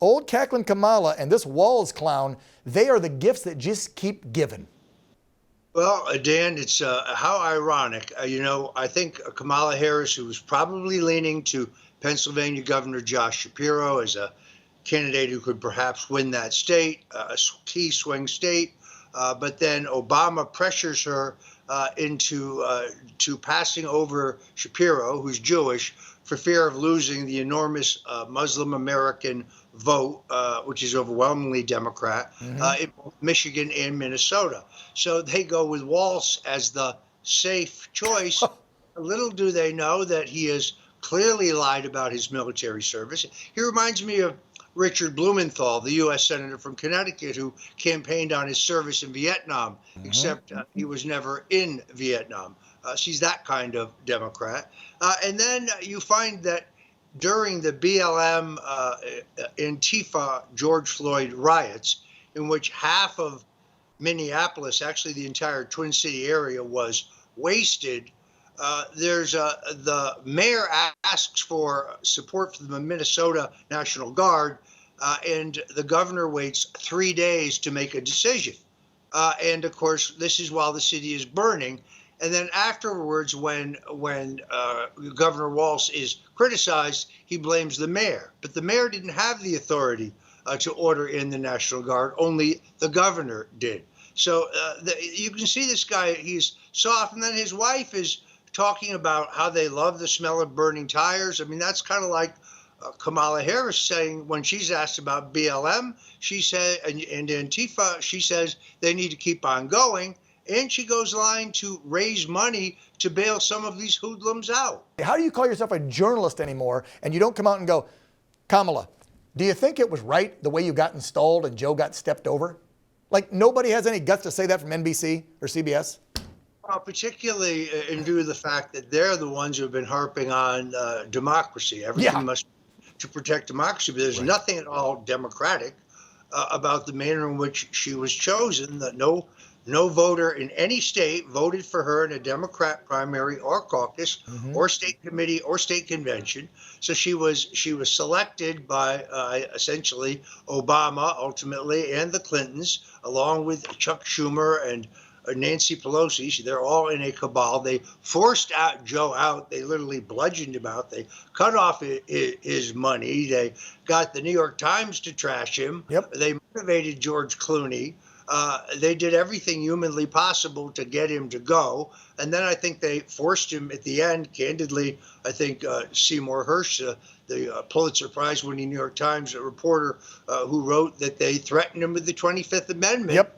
Old cackling Kamala and this Walz clown, they are the gifts that just keep giving. Well, Dan, it's how ironic. I think Kamala Harris, who was probably leaning to Pennsylvania Governor Josh Shapiro as a candidate who could perhaps win that state, a key swing state, but then Obama pressures her into to passing over Shapiro, who's Jewish, for fear of losing the enormous Muslim American vote, which is overwhelmingly Democrat, in both Michigan and Minnesota. So they go with Walz as the safe choice. Little do they know that he has clearly lied about his military service. He reminds me of Richard Blumenthal, the U.S. Senator from Connecticut, who campaigned on his service in Vietnam, except he was never in Vietnam. She's that kind of Democrat. And then you find that during the BLM Antifa George Floyd riots, in which half of Minneapolis, actually the entire Twin City area, was wasted, the mayor asks for support from the Minnesota National Guard, and the governor waits 3 days to make a decision. And of course, this is while the city is burning. And then afterwards, when Governor Walz is criticized, he blames the mayor. But the mayor didn't have the authority to order in the National Guard. Only the governor did. So you can see this guy, he's soft. And then his wife is talking about how they love the smell of burning tires. I mean, that's kind of like Kamala Harris saying, when she's asked about BLM, she said, and Antifa, she says they need to keep on going. And she goes lying to raise money to bail some of these hoodlums out. How do you call yourself a journalist anymore and you don't come out and go, Kamala, do you think it was right the way you got installed and Joe got stepped over? Like, nobody has any guts to say that from NBC or CBS? Well, particularly in view of the fact that they're the ones who have been harping on democracy. Everything must to protect democracy, but there's nothing at all democratic about the manner in which she was chosen. That no voter in any state voted for her in a Democrat primary or caucus or state committee or state convention. So she was selected by essentially Obama ultimately and the Clintons, along with Chuck Schumer and Nancy Pelosi. They're all in a cabal. They forced Joe out. They literally bludgeoned him out. They cut off his money. They got the New York Times to trash him. They motivated George Clooney. They did everything humanly possible to get him to go. And then I think they forced him at the end, candidly. I think Seymour Hersh, the Pulitzer Prize winning New York Times reporter who wrote that they threatened him with the 25th Amendment.